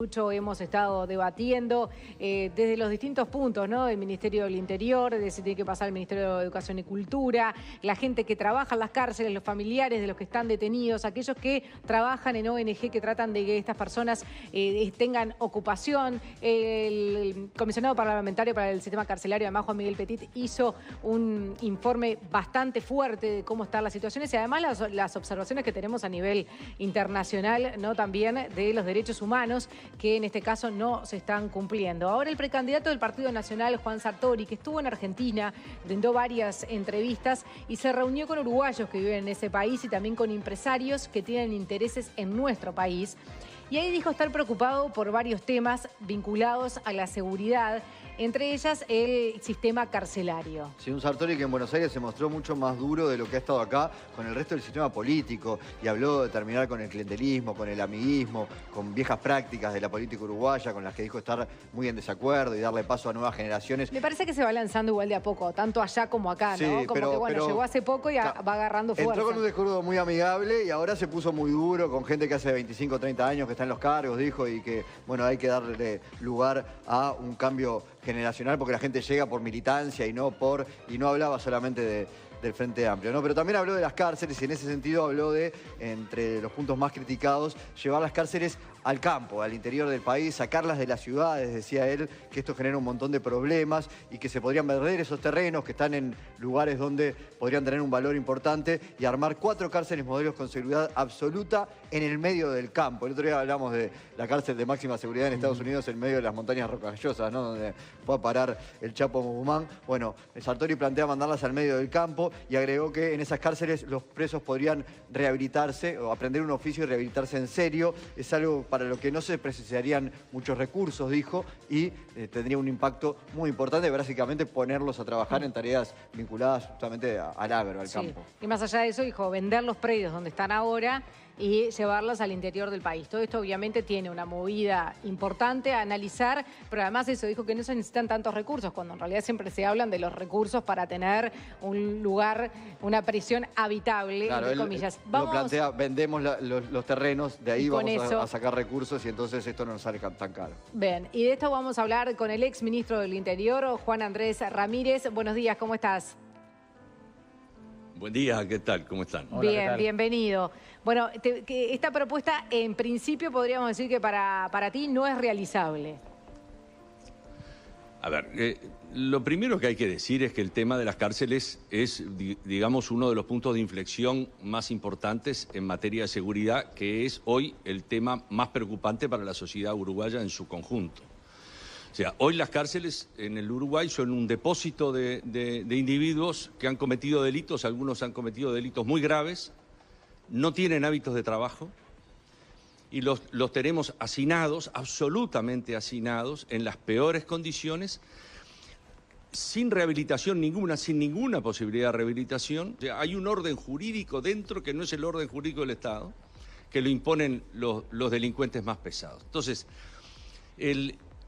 Mucho hemos estado debatiendo desde los distintos puntos, ¿no? Del Ministerio del Interior, de si tiene que pasar al Ministerio de Educación y Cultura, la gente que trabaja en las cárceles, los familiares de los que están detenidos, aquellos que trabajan en ONG que tratan de que estas personas tengan ocupación. El comisionado parlamentario para el sistema carcelario, además Juan Miguel Petit, hizo un informe bastante fuerte de cómo están las situaciones y además las observaciones que tenemos a nivel internacional, ¿no? También de los derechos humanos, que en este caso no se están cumpliendo. Ahora el precandidato del Partido Nacional, Juan Sartori, que estuvo en Argentina, brindó varias entrevistas y se reunió con uruguayos que viven en ese país y también con empresarios que tienen intereses en nuestro país. Y ahí dijo estar preocupado por varios temas vinculados a la seguridad, entre ellas el sistema carcelario. Sí, un Sartori que en Buenos Aires se mostró mucho más duro de lo que ha estado acá con el resto del sistema político y habló de terminar con el clientelismo, con el amiguismo, con viejas prácticas de la política uruguaya con las que dijo estar muy en desacuerdo y darle paso a nuevas generaciones. Me parece que se va lanzando igual de a poco, tanto allá como acá, ¿no? Sí, como que bueno, llegó hace poco y va agarrando fuerza. Entró con un discurso muy amigable y ahora se puso muy duro con gente que hace 25 o 30 años que está en los cargos, dijo, y que bueno, hay que darle lugar a un cambio generacional porque la gente llega por militancia y no hablaba solamente del Frente Amplio, ¿no? Pero también habló de las cárceles y en ese sentido habló de, entre los puntos más criticados, llevar las cárceles al campo, al interior del país, sacarlas de las ciudades, decía él, que esto genera un montón de problemas y que se podrían perder esos terrenos que están en lugares donde podrían tener un valor importante y armar 4 cárceles modelos con seguridad absoluta en el medio del campo. El otro día hablamos de la cárcel de máxima seguridad en Estados Unidos en medio de las montañas rocallosas, ¿no? Donde fue a parar el Chapo Guzmán. Bueno, Sartori plantea mandarlas al medio del campo y agregó que en esas cárceles los presos podrían rehabilitarse o aprender un oficio y rehabilitarse en serio. Es algo para lo que no se precisarían muchos recursos, dijo, y tendría un impacto muy importante, básicamente ponerlos a trabajar en tareas vinculadas justamente al agro, al campo. Y más allá de eso, dijo, vender los predios donde están ahora y llevarlas al interior del país. Todo esto obviamente tiene una movida importante a analizar, pero además eso dijo que no se necesitan tantos recursos, cuando en realidad siempre se hablan de los recursos para tener un lugar, una prisión habitable, claro, entre comillas. Lo plantea, vendemos los terrenos, de ahí vamos a sacar recursos y entonces esto no nos sale tan caro. Bien, y de esto vamos a hablar con el ex ministro del Interior, Juan Andrés Ramírez. Buenos días, ¿cómo estás? Buen día, ¿qué tal? ¿Cómo están? Hola, bien, ¿qué tal? Bienvenido. Bueno, esta propuesta en principio podríamos decir que para ti no es realizable. A ver, lo primero que hay que decir es que el tema de las cárceles es, digamos, uno de los puntos de inflexión más importantes en materia de seguridad, que es hoy el tema más preocupante para la sociedad uruguaya en su conjunto. O sea, hoy las cárceles en el Uruguay son un depósito de individuos que han cometido delitos, algunos han cometido delitos muy graves, no tienen hábitos de trabajo y los tenemos hacinados, absolutamente hacinados, en las peores condiciones, sin rehabilitación ninguna, sin ninguna posibilidad de rehabilitación. O sea, hay un orden jurídico dentro que no es el orden jurídico del Estado, que lo imponen los delincuentes más pesados. Entonces,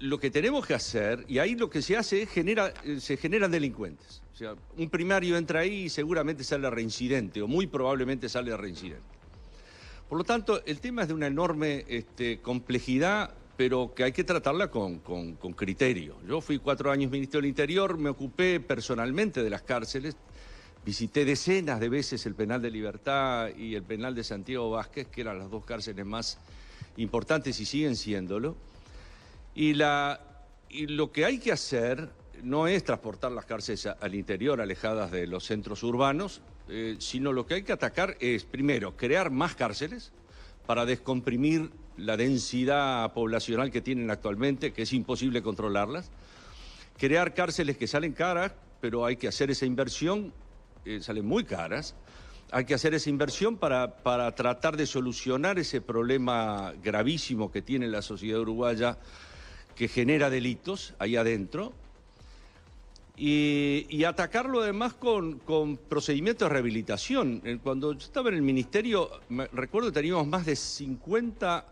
lo que tenemos que hacer, y ahí lo que se hace es se generan delincuentes. O sea, un primario entra ahí y seguramente sale reincidente, o muy probablemente sale reincidente. Por lo tanto, el tema es de una enorme complejidad, pero que hay que tratarla con criterio. Yo fui 4 años ministro del Interior, me ocupé personalmente de las cárceles, visité decenas de veces el penal de Libertad y el penal de Santiago Vázquez, que eran las 2 cárceles más importantes y siguen siéndolo. Y lo que hay que hacer no es transportar las cárceles al interior, alejadas de los centros urbanos, sino lo que hay que atacar es, primero, crear más cárceles para descomprimir la densidad poblacional que tienen actualmente, que es imposible controlarlas. Crear cárceles que salen caras, pero hay que hacer esa inversión, salen muy caras. Hay que hacer esa inversión para tratar de solucionar ese problema gravísimo que tiene la sociedad uruguaya, que genera delitos ahí adentro, y atacarlo además con procedimientos de rehabilitación. Cuando yo estaba en el ministerio, recuerdo que teníamos más de 50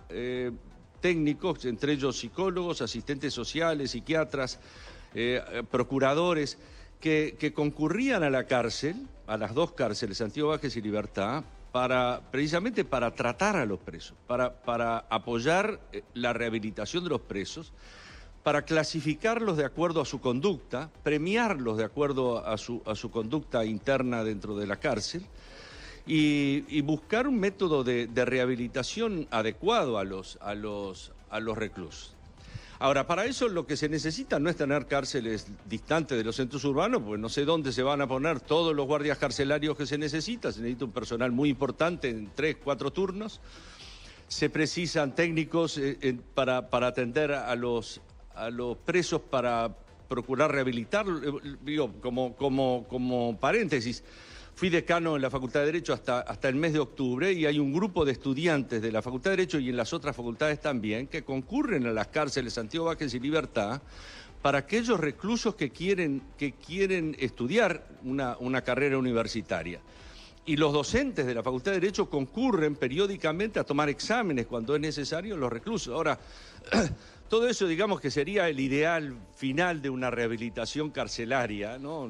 técnicos, entre ellos psicólogos, asistentes sociales, psiquiatras, procuradores, que concurrían a la cárcel, a las 2 cárceles, Santiago Vázquez y Libertad, precisamente para tratar a los presos, para apoyar la rehabilitación de los presos, para clasificarlos de acuerdo a su conducta, premiarlos de acuerdo a su conducta interna dentro de la cárcel y buscar un método de rehabilitación adecuado a los reclusos. Ahora, para eso lo que se necesita no es tener cárceles distantes de los centros urbanos, porque no sé dónde se van a poner todos los guardias carcelarios que se necesita un personal muy importante en 3, 4 turnos, se precisan técnicos para atender a los presos, para procurar rehabilitarlos. Digo, como paréntesis, fui decano en la Facultad de Derecho hasta el mes de octubre y hay un grupo de estudiantes de la Facultad de Derecho y en las otras facultades también que concurren a las cárceles Santiago Vázquez y Libertad para aquellos reclusos que quieren estudiar una carrera universitaria. Y los docentes de la Facultad de Derecho concurren periódicamente a tomar exámenes cuando es necesario los reclusos. Ahora, todo eso, digamos que sería el ideal final de una rehabilitación carcelaria, ¿no?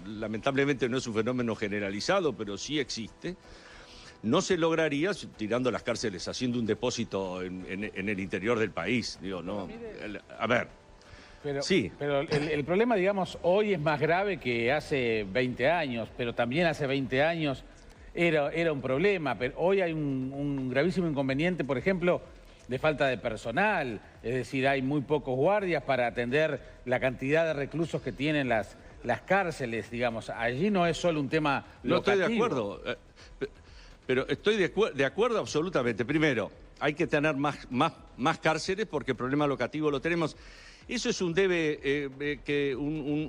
Lamentablemente no es un fenómeno generalizado, pero sí existe. No se lograría tirando las cárceles, haciendo un depósito en el interior del país. Digo, no. A ver. Sí. Pero el problema, digamos, hoy es más grave que hace 20 años, pero también hace 20 años era un problema. Pero hoy hay un gravísimo inconveniente, por ejemplo, de falta de personal. Es decir, hay muy pocos guardias para atender la cantidad de reclusos que tienen las cárceles, digamos. Allí no es solo un tema locativo. No estoy de acuerdo, pero estoy de acuerdo absolutamente. Primero, hay que tener más cárceles porque el problema locativo lo tenemos. Eso es un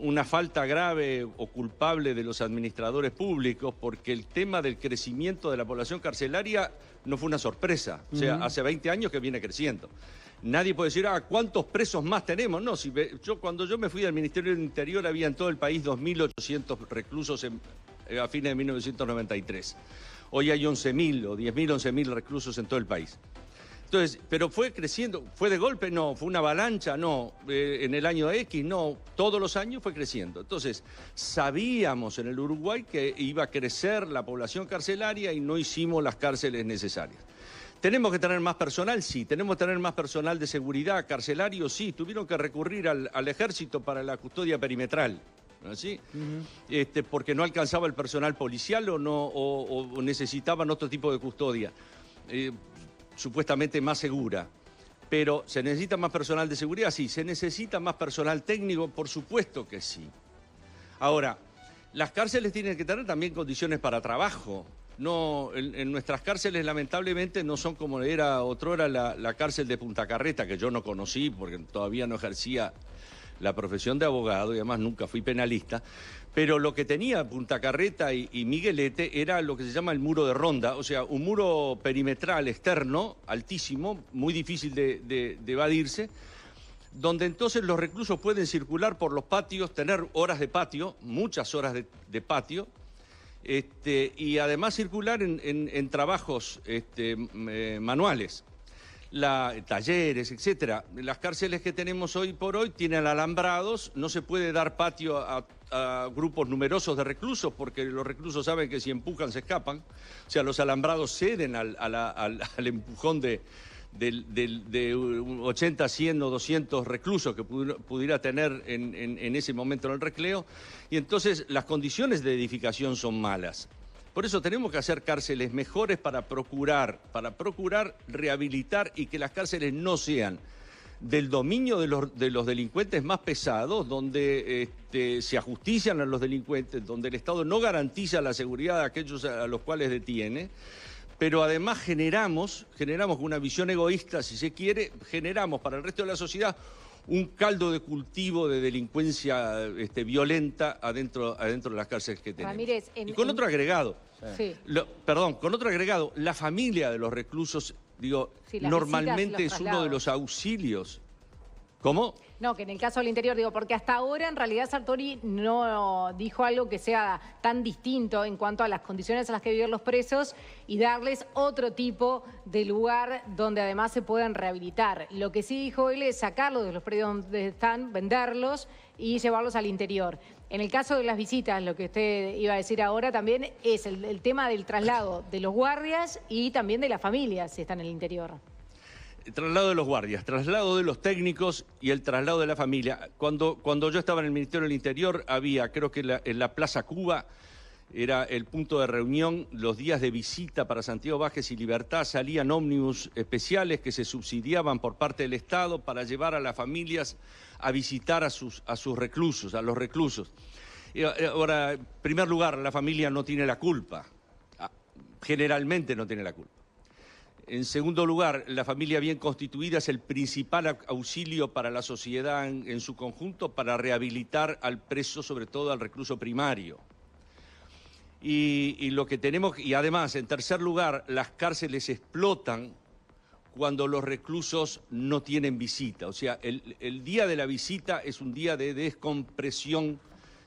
una falta grave o culpable de los administradores públicos, porque el tema del crecimiento de la población carcelaria no fue una sorpresa. O sea, hace 20 años que viene creciendo. Nadie puede decir, ¿cuántos presos más tenemos? No, cuando yo me fui del Ministerio del Interior había en todo el país 2.800 reclusos a fines de 1993. Hoy hay 11.000 o 10.000, 11.000 reclusos en todo el país. Entonces, pero fue creciendo, ¿fue de golpe? No, ¿fue una avalancha? No, en el año X, no, todos los años fue creciendo. Entonces, sabíamos en el Uruguay que iba a crecer la población carcelaria y no hicimos las cárceles necesarias. ¿Tenemos que tener más personal? Sí. ¿Tenemos que tener más personal de seguridad carcelario? Sí. Tuvieron que recurrir al ejército para la custodia perimetral, ¿sí? Porque no alcanzaba el personal policial o necesitaban otro tipo de custodia. Supuestamente más segura. Pero ¿se necesita más personal de seguridad? Sí. ¿Se necesita más personal técnico? Por supuesto que sí. Ahora, las cárceles tienen que tener también condiciones para trabajo. No, en nuestras cárceles lamentablemente no son como era otrora la cárcel de Punta Carreta, que yo no conocí porque todavía no ejercía la profesión de abogado y además nunca fui penalista, pero lo que tenía Punta Carreta y Miguelete era lo que se llama el muro de ronda, o sea, un muro perimetral externo, altísimo, muy difícil de evadirse, donde entonces los reclusos pueden circular por los patios, tener horas de patio, muchas horas de patio, y además circular en trabajos manuales. Talleres, etcétera. Las cárceles que tenemos hoy por hoy tienen alambrados, no se puede dar patio a grupos numerosos de reclusos porque los reclusos saben que si empujan se escapan. O sea, los alambrados ceden al empujón de 80, 100 o 200 reclusos que pudiera tener en ese momento en el recreo. Y entonces las condiciones de edificación son malas. Por eso tenemos que hacer cárceles mejores para procurar rehabilitar y que las cárceles no sean del dominio de los delincuentes más pesados, donde se ajustician a los delincuentes, donde el Estado no garantiza la seguridad de aquellos a los cuales detiene, pero además generamos con una visión egoísta, si se quiere, generamos para el resto de la sociedad un caldo de cultivo de delincuencia violenta adentro de las cárceles que tenemos. Ramírez, y con otro agregado, sí. Con otro agregado, la familia de los reclusos, digo, sí, normalmente es uno de los auxilios. ¿Cómo? No, que en el caso del interior, digo, porque hasta ahora en realidad Sartori no dijo algo que sea tan distinto en cuanto a las condiciones a las que viven los presos y darles otro tipo de lugar donde además se puedan rehabilitar. Lo que sí dijo él es sacarlos de los predios donde están, venderlos y llevarlos al interior. En el caso de las visitas, lo que usted iba a decir ahora también es el tema del traslado de los guardias y también de las familias si están en el interior. Traslado de los guardias, traslado de los técnicos y el traslado de la familia. Cuando yo estaba en el Ministerio del Interior había, creo que en la Plaza Cuba, era el punto de reunión, los días de visita para Santiago Vázquez y Libertad, salían ómnibus especiales que se subsidiaban por parte del Estado para llevar a las familias a visitar a sus reclusos, a los reclusos. Ahora, en primer lugar, la familia no tiene la culpa, generalmente no tiene la culpa. En segundo lugar, la familia bien constituida es el principal auxilio para la sociedad en su conjunto para rehabilitar al preso, sobre todo al recluso primario. Y lo que tenemos, y además, en tercer lugar, las cárceles explotan cuando los reclusos no tienen visita. O sea, el día de la visita es un día de descompresión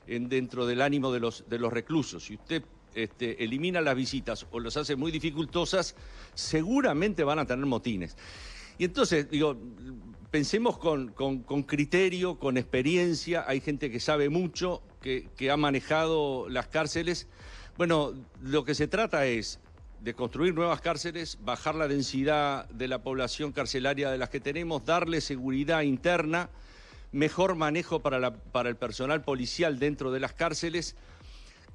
dentro del ánimo de los reclusos. Si usted elimina las visitas o las hace muy dificultosas, seguramente van a tener motines. Y entonces, digo, pensemos con criterio, con experiencia. Hay gente que sabe mucho, que ha manejado las cárceles. Bueno, lo que se trata es de construir nuevas cárceles, bajar la densidad de la población carcelaria de las que tenemos, darle seguridad interna, mejor manejo para el personal policial dentro de las cárceles,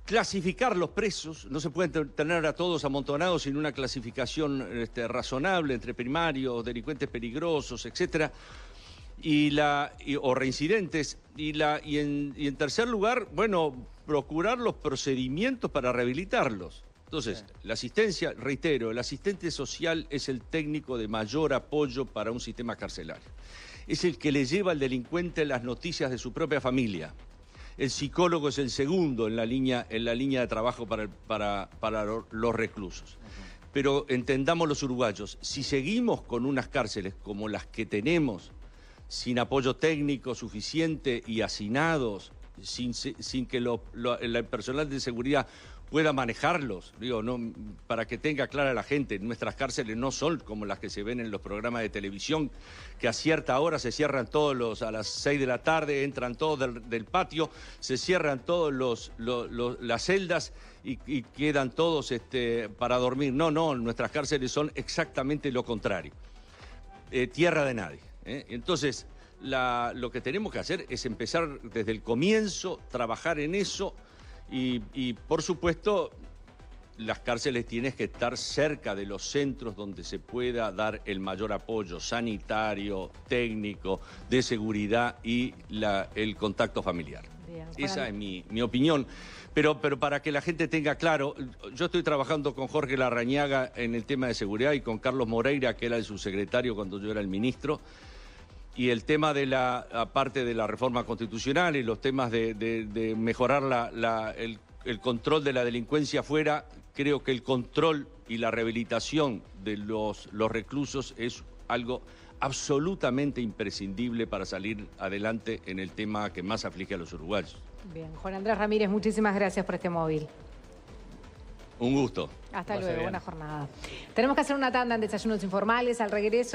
clasificar los presos. No se pueden tener a todos amontonados sin una clasificación razonable entre primarios, delincuentes peligrosos, etcétera, o reincidentes. Y en tercer lugar, bueno, procurar los procedimientos para rehabilitarlos. Entonces, la asistencia, reitero, el asistente social es el técnico de mayor apoyo para un sistema carcelario. Es el que le lleva al delincuente las noticias de su propia familia. El psicólogo es el segundo en la línea de trabajo para los reclusos. Pero entendamos los uruguayos, si seguimos con unas cárceles como las que tenemos, sin apoyo técnico suficiente y hacinados, sin que el personal de seguridad pueda manejarlos, digo, no, para que tenga clara la gente, nuestras cárceles no son como las que se ven en los programas de televisión, que a cierta hora se cierran todos a las 6 de la tarde, entran todos del patio, se cierran todos las celdas y quedan todos para dormir. No, nuestras cárceles son exactamente lo contrario. Tierra de nadie. Entonces, lo que tenemos que hacer es empezar desde el comienzo, trabajar en eso. Y por supuesto, las cárceles tienen que estar cerca de los centros donde se pueda dar el mayor apoyo sanitario, técnico, de seguridad y el contacto familiar. Bien, esa es mi opinión. Pero para que la gente tenga claro, yo estoy trabajando con Jorge Larrañaga en el tema de seguridad y con Carlos Moreira, que era el subsecretario cuando yo era el ministro. Y el tema aparte de la reforma constitucional y los temas de mejorar el control de la delincuencia afuera, creo que el control y la rehabilitación de los reclusos es algo absolutamente imprescindible para salir adelante en el tema que más aflige a los uruguayos. Bien, Juan Andrés Ramírez, muchísimas gracias por este móvil. Un gusto. Hasta luego, buena jornada. Tenemos que hacer una tanda en Desayunos Informales al regreso.